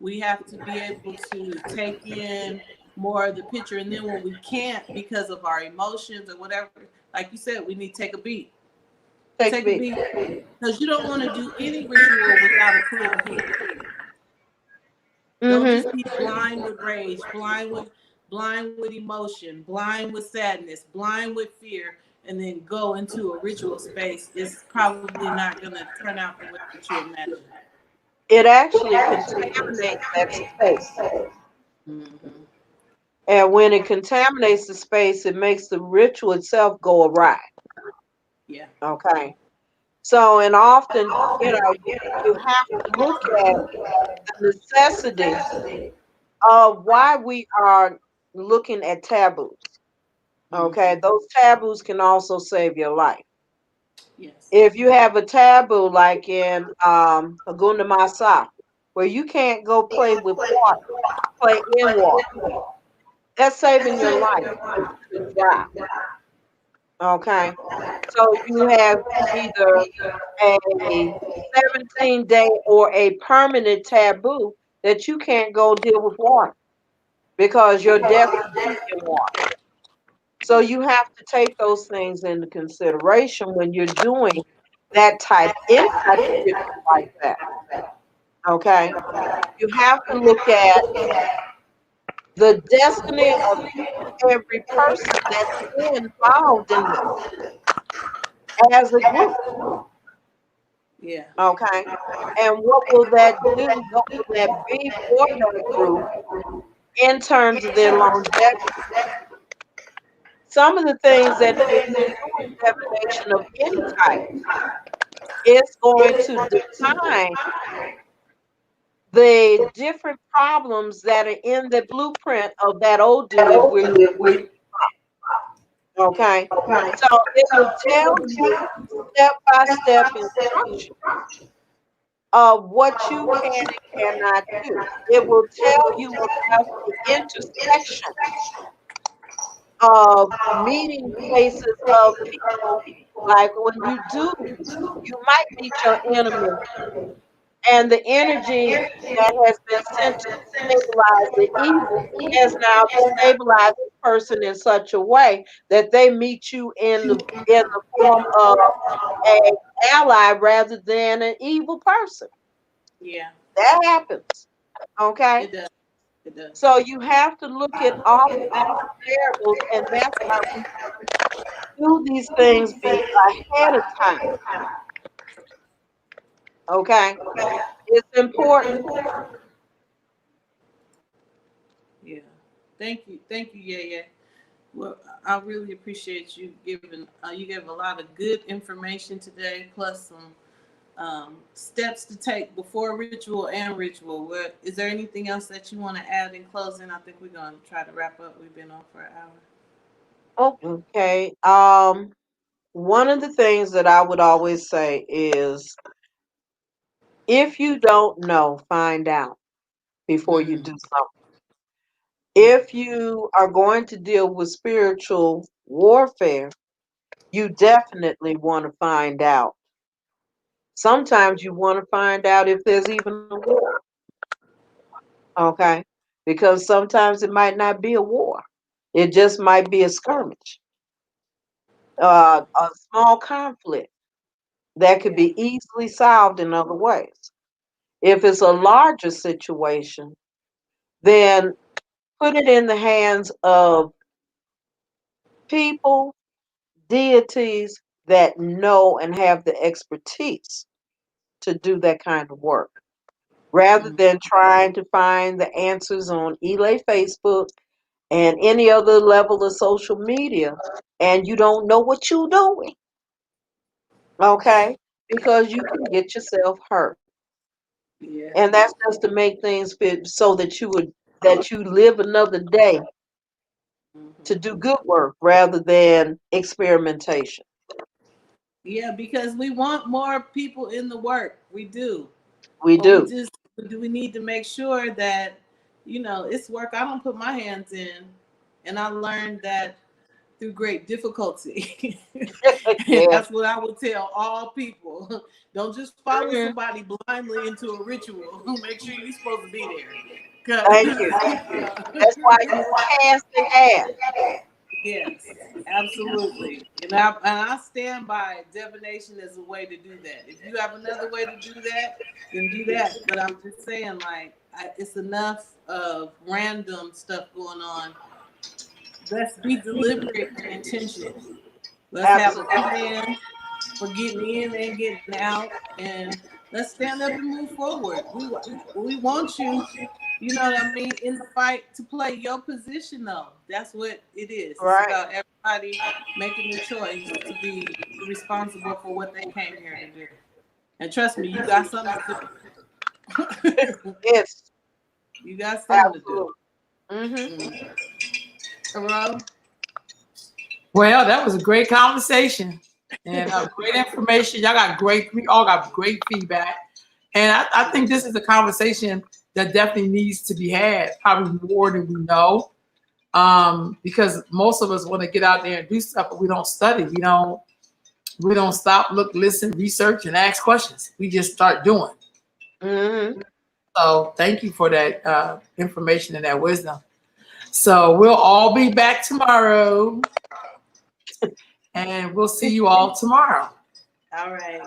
We have to be able to take in more of the picture. And then when we can't because of our emotions or whatever, like you said, we need to take a beat. Take a beat. Because you don't want to do any ritual without a clear head. Don't just be blind with rage, blind with emotion, blind with sadness, blind with fear, and then go into a ritual space. It's probably not going to turn out the way that you imagine. It actually contaminates that space. And when it contaminates the space, it makes the ritual itself go awry. Yeah. Okay. So, and often, you know, you have to look at the necessity of why we are looking at taboos. Okay. Those taboos can also save your life. Yes. If you have a taboo like in Agunda Masa, where you can't go play with water, play in water, that's saving your life to dry. Okay. So you have either a 17-day or a permanent taboo that you can't go deal with water because your death is deep in water. So you have to take those things into consideration when you're doing that type, any type of ritual like that. Okay. You have to look at the destiny of every person that's involved in this as a group. Yeah. Okay. And what will that do? What will that be for that group in terms of their longevity? Some of the things that they do in divination of any type is going to define the different problems that are in the blueprint of that Odu if we're okay. So it will tell you step-by-step instruction of what you can and cannot do. It will tell you about the intersection of meeting places of people. Like when you do, you might meet your enemy, and the energy that has been sent to stabilize the evil has now stabilized the person in such a way that they meet you in the form of an ally rather than an evil person. Yeah. That happens. Okay. It does. It does. So you have to look at all of these variables, and that's why we do these things ahead of time. Okay. It's important. Yeah. Thank you, yeah. Well, I really appreciate you giving. You gave a lot of good information today, plus some steps to take before ritual and ritual. Is there anything else that you want to add in closing? I think we're going to try to wrap up. We've been on for an hour. Okay. One of the things that I would always say is if you don't know, find out before you do something. If you are going to deal with spiritual warfare, you definitely want to find out. Sometimes you want to find out if there's even a war. Okay. Because sometimes it might not be a war. It just might be a skirmish, a small conflict that could be easily solved in other ways. If it's a larger situation, then put it in the hands of people, deities that know and have the expertise to do that kind of work, rather than trying to find the answers on Elay Facebook and any other level of social media, and you don't know what you're doing. Okay? Because you can get yourself hurt. Yeah. And that's just to make things fit so that you live another day to do good work rather than experimentation. Yeah, because we want more people in the work. We do. We But we do. just we need to make sure that, it's work I don't put my hands in. And I learned that through great difficulty. And Yeah. that's what I would tell all people. Don't just follow somebody blindly into a ritual. Make sure you're supposed to be there. Thank you. That's why you cast and ask. Yes, absolutely. And I stand by divination as a way to do that. If you have another way to do that, then do that. But I'm just saying, like, it's enough of random stuff going on. Let's be deliberate and intentional. Let's have a plan for getting in and getting out, and let's stand up and move forward. We want you, you know what I mean, in the fight to play your position, though. That's what it is. Right. It's about everybody making the choice to be responsible for what they came here to do. And trust me, you got something to do. Yes. You got something Absolutely. to do. Hello? Well, that was a great conversation and great information. We all got great feedback. And I think this is a conversation that definitely needs to be had, probably more than we know. Because most of us want to get out there and do stuff, but we don't study. We don't stop, look, listen, research, and ask questions. We just start doing. Mm-hmm. So thank you for that information and that wisdom. So we'll all be back tomorrow. And we'll see you all tomorrow. All right.